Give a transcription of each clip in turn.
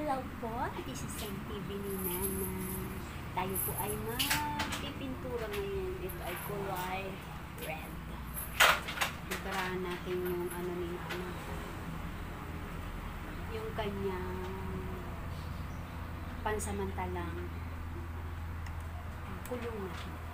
Hello po, this is ang TV ni Nana. Tayo po ay magpipintura ngayon. Ito ay kulay red. Pinturahan natin yung ano ni Nana. Yung kanyang pansamantalang kulungan.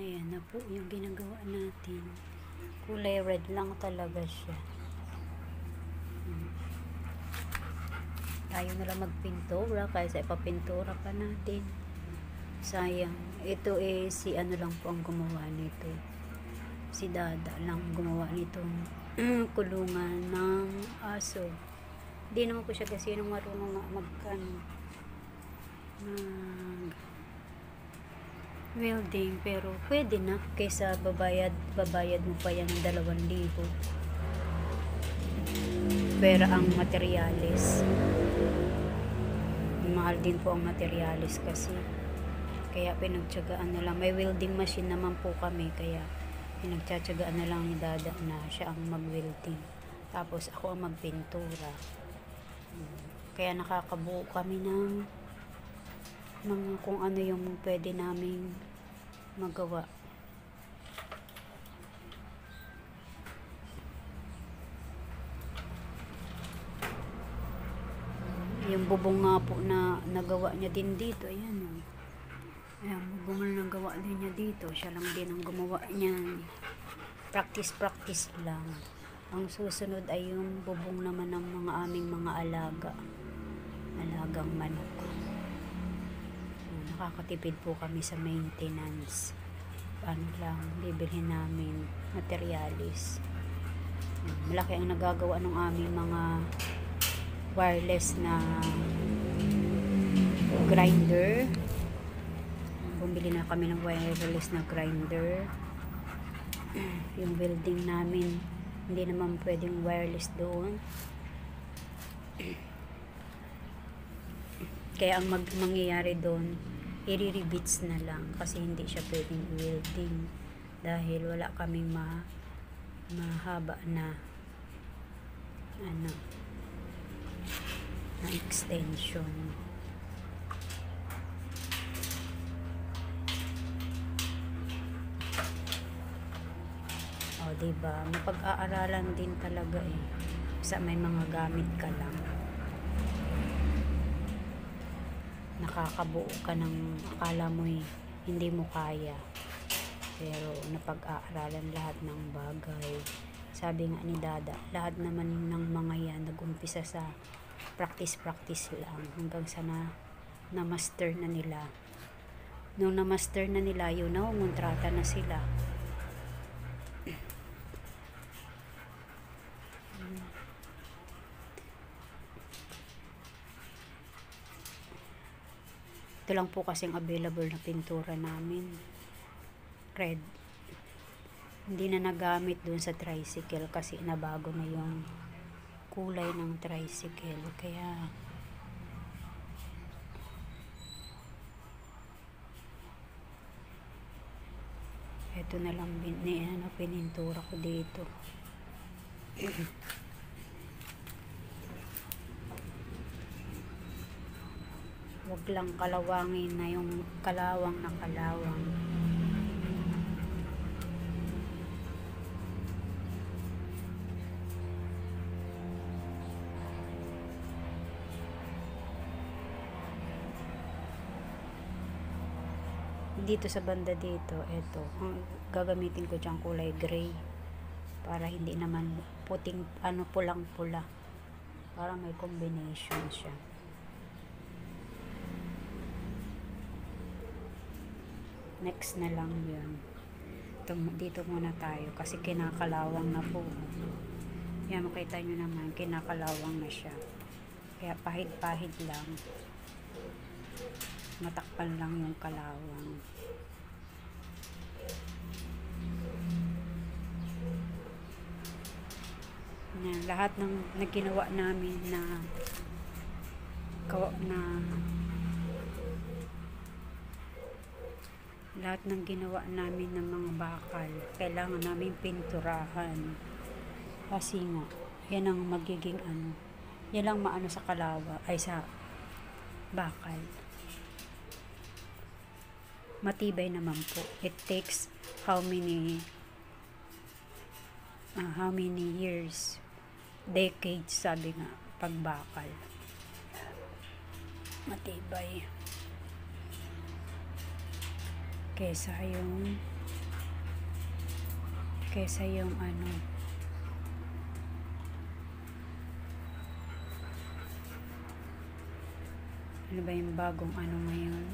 Ayan na po yung ginagawa natin. Kulay red lang talaga siya. Ayaw na lang magpintura kaysa ipapintura pa natin. Sayang. Ito si ano lang po ang gumawa nito. Si Dada lang gumawa nitong kulungan ng aso. Hindi naman po siya kasi nung marunong mag welding, pero pwede na kaysa babayad mo pa yan ng 2,000 pera ang materyales. Mahal din po ang materyales kasi, kaya pinagtyagaan na lang. May welding machine naman po kami, kaya pinagtyagaan na lang ni Dada na siya ang mag-welding, tapos ako ang magpintura. Kaya nakakabuo kami ng mga kung ano yung pwede naming magawa. Yung bubong nga po na nagawa niya din dito, ayan o. Ayan, bubong na nagawa din niya dito. Siya lang din ang gumawa niyan. Practice lang. Ang susunod ay yung bubong naman ng mga aming mga alagang manok. Nakakatipid po kami sa maintenance. Paano lang, bibilhin namin materialis. Malaki ang nagagawa ng aming mga wireless na grinder. Bumili na kami ng wireless na grinder. Yung welding namin, hindi naman pwedeng wireless doon. Kaya ang mangyayari doon, i-rebits na lang kasi hindi siya pwedeng welding dahil wala kaming mahaba na na extension. O diba, mapag-aaralan din talaga sa may mga gamit ka lang. Nakakabuo ka ng akala mo hindi mo kaya, pero napag-aaralan lahat ng bagay. Sabi nga ni Dada, lahat naman ng mga yan nag-umpisa sa practice lang hanggang sa na-master na nila. Nung na-master na nila yun, kontrata na sila. Ito lang po kasing available na pintura namin, red. Hindi na nagamit dun sa tricycle kasi nabago na yung kulay ng tricycle, kaya ito na lang pinintura ko dito. Wag lang kalawangin na yung kalawang na kalawang. Dito sa banda dito, ito ang gagamitin ko dyan, kulay gray, para hindi naman puting pulang pula, para may combination siya. Next na lang yun. Dito muna tayo kasi kinakalawang na po. Yan, makita nyo naman, kinakalawang na siya, kaya pahid lang, matakpan lang yung kalawang. Yan, lahat ng ginawa namin lahat ng ginawa namin ng mga bakal, kailangan namin pinturahan kasi nga yan ang magiging yan lang maano sa kalawa ay sa bakal. Matibay naman po. It takes how many years, decades, sabi nga, pagbakal. Matibay kesa yung kesa yung ano, ano ba yung bagong ano ngayon.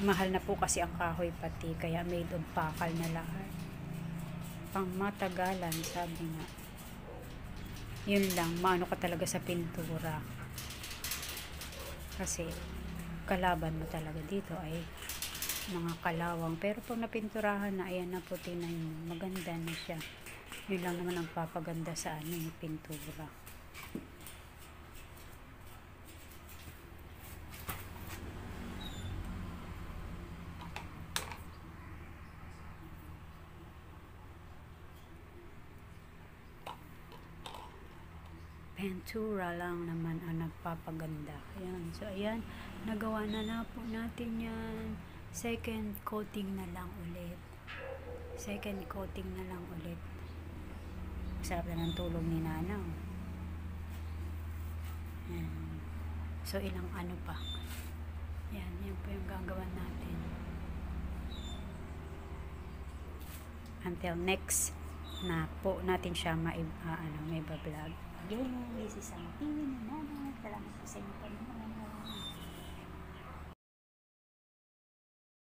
Mahal na po kasi ang kahoy pati, kaya made of bakal na lahat. Pang matagalan, sabi nga. Yun lang, maano ka talaga sa pintura. Kasi, kalaban mo talaga dito ay mga kalawang. Pero pag napinturahan na, ayan na puti na yun, maganda na siya. Yun lang naman ang papaganda sa ano, yung pintura. Pintura lang naman ang nagpapaganda. Ayan. So, ayan. Nagawa na po natin yan. Second coating na lang ulit. Second coating na lang ulit. Masarap na ng tulog ni Nanaw. Ayan. So, ilang ano pa. Ayan. Yan po yung gagawin natin. Until next na po natin siya may bablog. Again, this is ang TV ni Nana. Salamat po sa inyo.